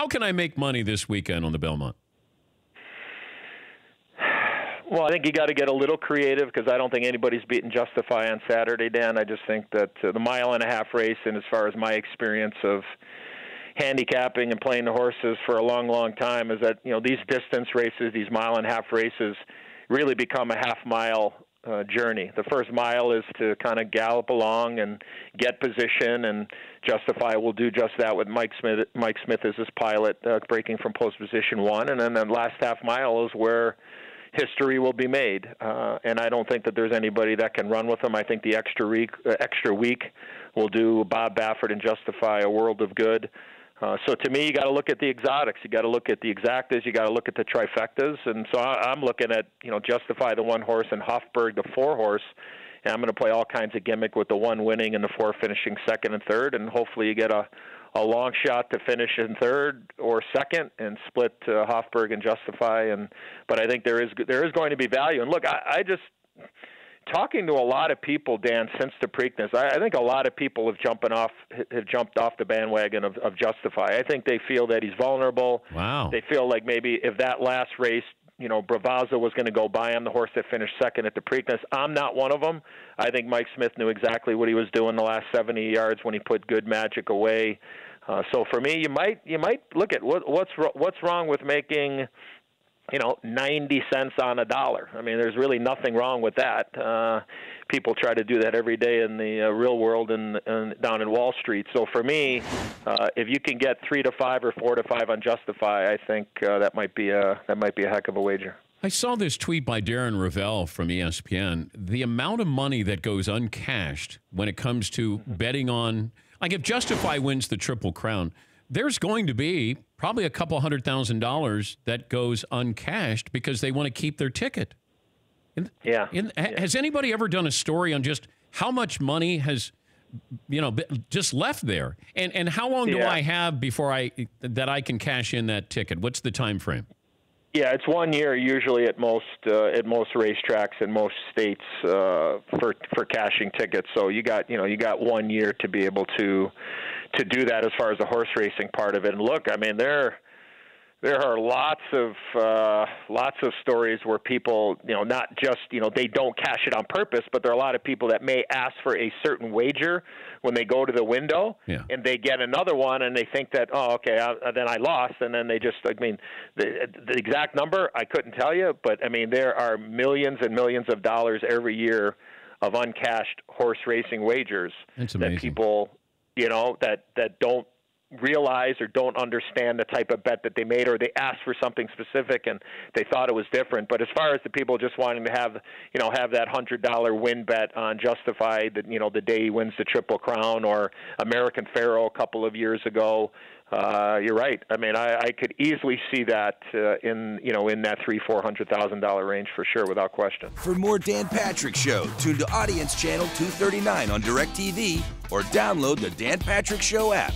how can I make money this weekend on the Belmont? Well, I think you got to get a little creative because I don't think anybody's beaten Justify on Saturday, Dan. I just think that the mile-and-a-half race, and as far as my experience of handicapping and playing the horses for a long, long time, is that these distance races, these mile-and-a-half races, really become a half-mile journey. The first mile is to kind of gallop along and get position, and Justify will do just that with Mike Smith. Mike Smith is his pilot, breaking from post position 1, and then the last half mile is where history will be made, and I don't think that there's anybody that can run with them. I think the extra week will do Bob Baffert and Justify a world of good. So to me, you got to look at the exotics. You got to look at the exactas. You got to look at the trifectas. And so I'm looking at Justify, the 1 horse, and Hofburg, the 4 horse. And I'm going to play all kinds of gimmick with the 1 winning and the 4 finishing second and third. And hopefully you get a long shot to finish in third or second and split Hofburg and Justify. But I think there is going to be value. And look, I just talking to a lot of people, Dan, since the Preakness, I think a lot of people have jumped off the bandwagon of Justify. I think they feel that he's vulnerable. Wow. They feel like maybe if that last race, Bravazza was going to go by him, the horse that finished second at the Preakness. I'm not one of them. I think Mike Smith knew exactly what he was doing the last 70 yards when he put Good Magic away. So for me, you might look at what's wrong with making 90 cents on a dollar. I mean, there's really nothing wrong with that. People try to do that every day in the real world and down in Wall Street. So for me, if you can get 3 to 5 or 4 to 5 on Justify, I think that might be a heck of a wager. I saw this tweet by Darren Ravel from ESPN. The amount of money that goes uncashed when it comes to betting on, like if Justify wins the Triple Crown, there's going to be probably a couple $100,000 that goes uncashed because they want to keep their ticket. Has anybody ever done a story on just how much money has, just left there? And how long do I have before I can cash in that ticket? What's the time frame? Yeah, it's 1 year usually at most racetracks in most states for cashing tickets. So you got 1 year to be able to do that as far as the horse racing part of it. And look, I mean there are lots of stories where people not just they don't cash it on purpose, but there are a lot of people that may ask for a certain wager when they go to the window, and they get another one, and they think that then I lost, and then they just the exact number I couldn't tell you, but I mean there are millions and millions of dollars every year of uncashed horse racing wagers that people that don't realize or don't understand the type of bet that they made, or they asked for something specific and they thought it was different. But as far as the people just wanting to have that $100 win bet on Justify, that the day he wins the Triple Crown, or American Pharoah a couple of years ago, you're right. I mean, I could easily see that in that $300,000-$400,000 range for sure, without question. For more Dan Patrick Show, tune to Audience Channel 239 on DirecTV or download the Dan Patrick Show app.